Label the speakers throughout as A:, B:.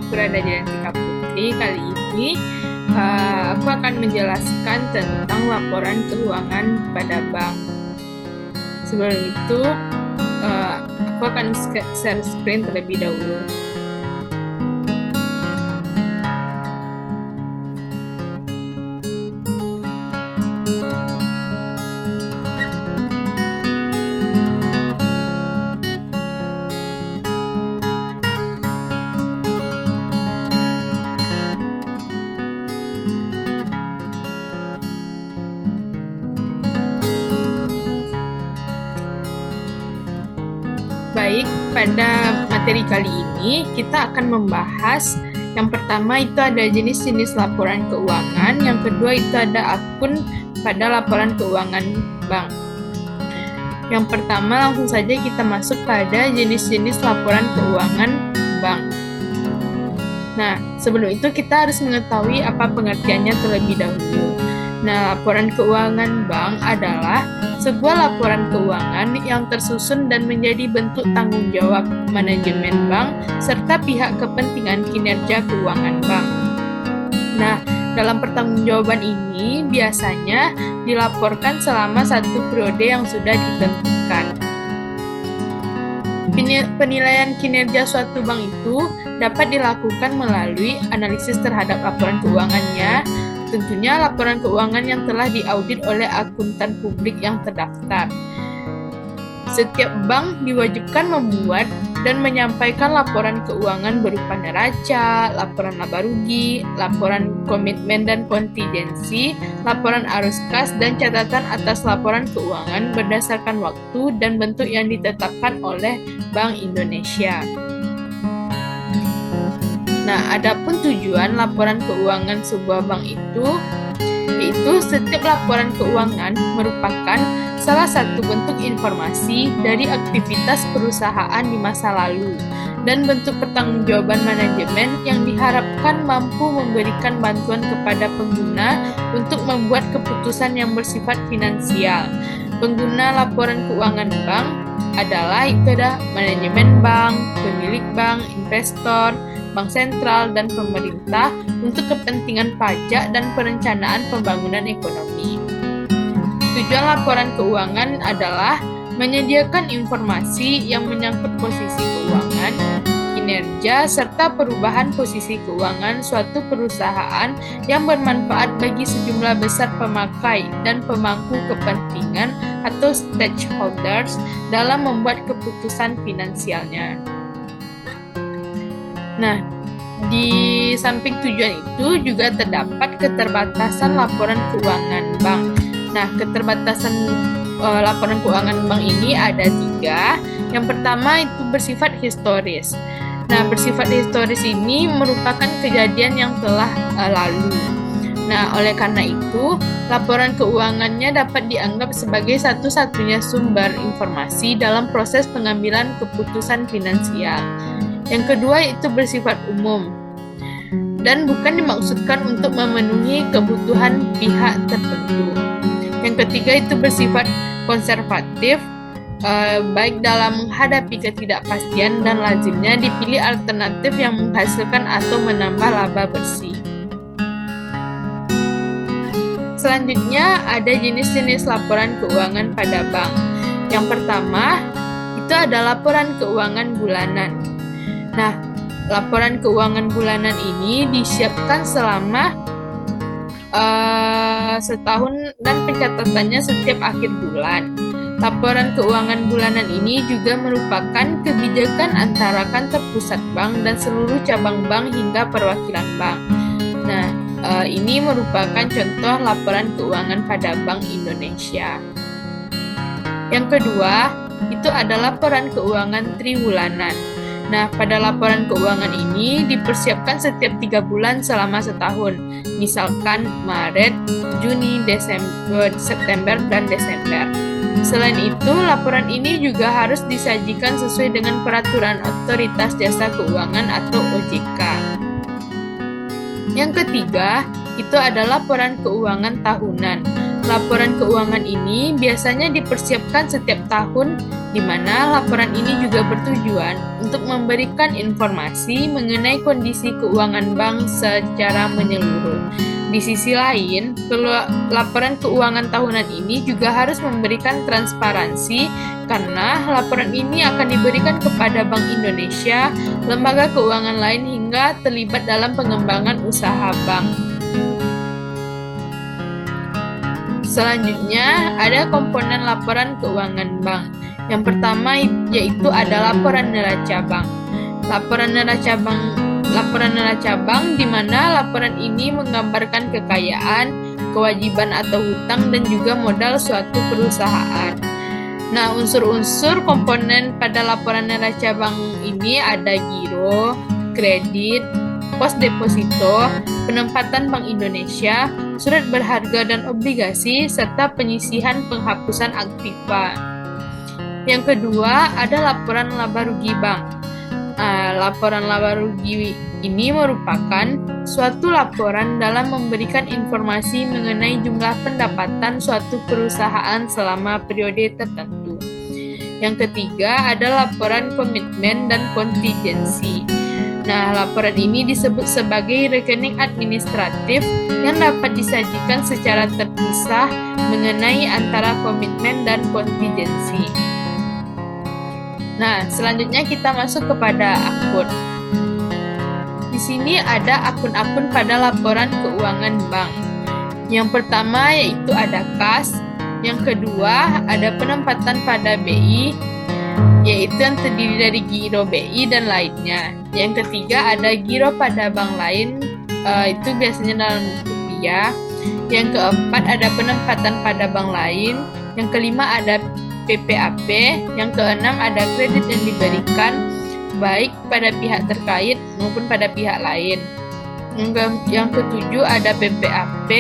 A: Sampurada Jayantika Putri. Kali ini aku akan menjelaskan tentang laporan keuangan pada bank. Sebelum itu, aku akan share screen terlebih dahulu. Baik, pada materi kali ini kita akan membahas yang pertama itu ada jenis-jenis laporan keuangan, yang kedua itu ada akun pada laporan keuangan bank. Yang pertama langsung saja kita masuk pada jenis-jenis laporan keuangan bank. Nah, sebelum itu kita harus mengetahui apa pengertiannya terlebih dahulu. Nah, laporan keuangan bank adalah sebuah laporan keuangan yang tersusun dan menjadi bentuk tanggung jawab manajemen bank serta pihak kepentingan kinerja keuangan bank. Nah, dalam pertanggungjawaban ini biasanya dilaporkan selama satu periode yang sudah ditentukan. Penilaian kinerja suatu bank itu dapat dilakukan melalui analisis terhadap laporan keuangannya. Tentunya laporan keuangan yang telah diaudit oleh akuntan publik yang terdaftar. Setiap bank diwajibkan membuat dan menyampaikan laporan keuangan berupa neraca, laporan laba rugi, laporan komitmen dan kontingensi, laporan arus kas, dan catatan atas laporan keuangan berdasarkan waktu dan bentuk yang ditetapkan oleh Bank Indonesia. Nah, adapun tujuan laporan keuangan sebuah bank itu, yaitu setiap laporan keuangan merupakan salah satu bentuk informasi dari aktivitas perusahaan di masa lalu dan bentuk pertanggungjawaban manajemen yang diharapkan mampu memberikan bantuan kepada pengguna untuk membuat keputusan yang bersifat finansial. Pengguna laporan keuangan bank adalah manajemen bank, pemilik bank, investor, bank sentral, dan pemerintah untuk kepentingan pajak dan perencanaan pembangunan ekonomi. Tujuan laporan keuangan adalah menyediakan informasi yang menyangkut posisi keuangan, kinerja, serta perubahan posisi keuangan suatu perusahaan yang bermanfaat bagi sejumlah besar pemakai dan pemangku kepentingan atau stakeholders dalam membuat keputusan finansialnya. Nah, di samping tujuan itu juga terdapat keterbatasan laporan keuangan bank. Nah, keterbatasan laporan keuangan bank ini ada 3. Yang pertama itu bersifat historis. Nah, bersifat historis ini merupakan kejadian yang telah lalu. Nah, oleh karena itu, laporan keuangannya dapat dianggap sebagai satu-satunya sumber informasi dalam proses pengambilan keputusan finansial. Yang kedua itu bersifat umum dan bukan dimaksudkan untuk memenuhi kebutuhan pihak tertentu. Yang ketiga itu bersifat konservatif, baik dalam menghadapi ketidakpastian dan lazimnya dipilih alternatif yang menghasilkan atau menambah laba bersih. Selanjutnya ada jenis-jenis laporan keuangan pada bank. Yang pertama itu ada laporan keuangan bulanan. Nah, laporan keuangan bulanan ini disiapkan selama setahun dan pencatatannya setiap akhir bulan. Laporan keuangan bulanan ini juga merupakan kebijakan antara kantor pusat bank dan seluruh cabang bank hingga perwakilan bank. Nah, ini merupakan contoh laporan keuangan pada Bank Indonesia. Yang kedua, itu adalah laporan keuangan triwulanan. Nah, pada laporan keuangan ini dipersiapkan setiap 3 bulan selama setahun, misalkan Maret, Juni, Desember, September, dan Desember. Selain itu, laporan ini juga harus disajikan sesuai dengan peraturan Otoritas Jasa Keuangan atau OJK. Yang ketiga, itu adalah laporan keuangan tahunan. laporan keuangan ini biasanya dipersiapkan setiap tahun, di mana laporan ini juga bertujuan untuk memberikan informasi mengenai kondisi keuangan bank secara menyeluruh. Di sisi lain, laporan keuangan tahunan ini juga harus memberikan transparansi karena laporan ini akan diberikan kepada Bank Indonesia, lembaga keuangan lain hingga terlibat dalam pengembangan usaha bank. Selanjutnya, ada komponen laporan keuangan bank. Yang pertama yaitu ada laporan neraca bank. Laporan neraca bank di mana laporan ini menggambarkan kekayaan, kewajiban atau hutang dan juga modal suatu perusahaan. Nah, unsur-unsur komponen pada laporan neraca bank ini ada giro, kredit, pos deposito, penempatan Bank Indonesia, surat berharga dan obligasi, serta penyisihan penghapusan aktiva. Yang kedua, ada laporan laba rugi bank. Laporan laba rugi ini merupakan suatu laporan dalam memberikan informasi mengenai jumlah pendapatan suatu perusahaan selama periode tertentu. Yang ketiga, ada laporan komitmen dan kontingensi. Nah, laporan ini disebut sebagai rekening administratif yang dapat disajikan secara terpisah mengenai antara komitmen dan kontingensi. Nah, selanjutnya kita masuk kepada akun. Di sini ada akun-akun pada laporan keuangan bank. Yang pertama yaitu ada kas, yang kedua ada penempatan pada BI, yaitu yang terdiri dari giro BI dan lainnya. Yang ketiga ada giro pada bank lain, itu biasanya dalam bentuk rupiah. Yang keempat ada penempatan pada bank lain. Yang kelima ada PPAP. Yang keenam ada kredit yang diberikan baik pada pihak terkait maupun pada pihak lain. Yang ketujuh ada PPAP,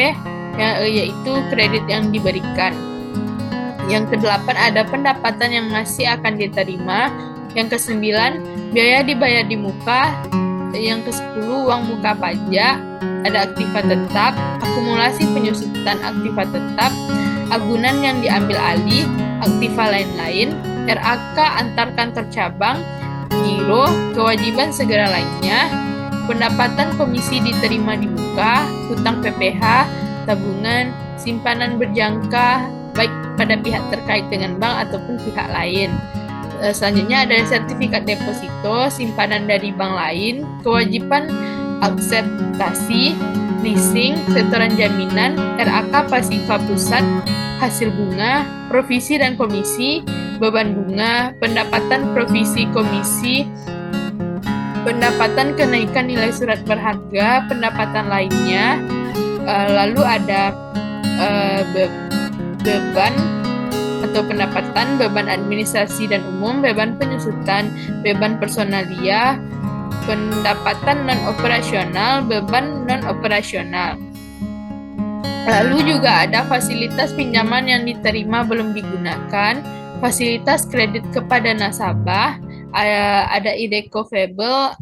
A: yaitu kredit yang diberikan. Yang kedelapan ada pendapatan yang masih akan diterima. Yang kesembilan biaya dibayar di muka. Yang kesepuluh uang muka pajak. Ada aktiva tetap, akumulasi penyusutan aktiva tetap, agunan yang diambil alih, aktiva lain-lain, RAK antar kantor cabang, giro, kewajiban segera lainnya, pendapatan komisi diterima di muka, hutang PPh, tabungan, simpanan berjangka, baik pada pihak terkait dengan bank ataupun pihak lain. Selanjutnya ada sertifikat deposito, simpanan dari bank lain, kewajiban akseptasi, leasing, setoran jaminan, RAK pasifa pusat, hasil bunga, provisi dan komisi, beban bunga, pendapatan provisi komisi, pendapatan kenaikan nilai surat berharga, pendapatan lainnya, lalu ada beban atau pendapatan, beban administrasi dan umum, beban penyusutan, beban personalia, pendapatan non-operasional, beban non-operasional. Lalu juga ada fasilitas pinjaman yang diterima belum digunakan, fasilitas kredit kepada nasabah, ada iDeCo Fable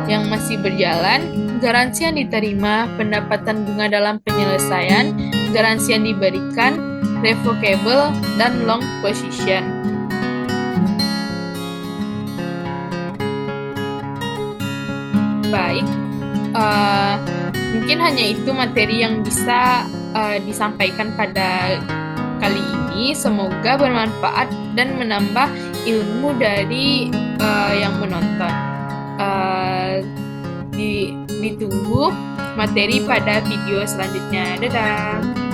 A: yang masih berjalan, garansi yang diterima, pendapatan bunga dalam penyelesaian, garansi yang diberikan, revocable, dan long position. Baik, mungkin hanya itu materi yang bisa disampaikan pada kali ini. Semoga bermanfaat dan menambah ilmu dari yang menonton. Ditunggu materi pada video selanjutnya. Dadah!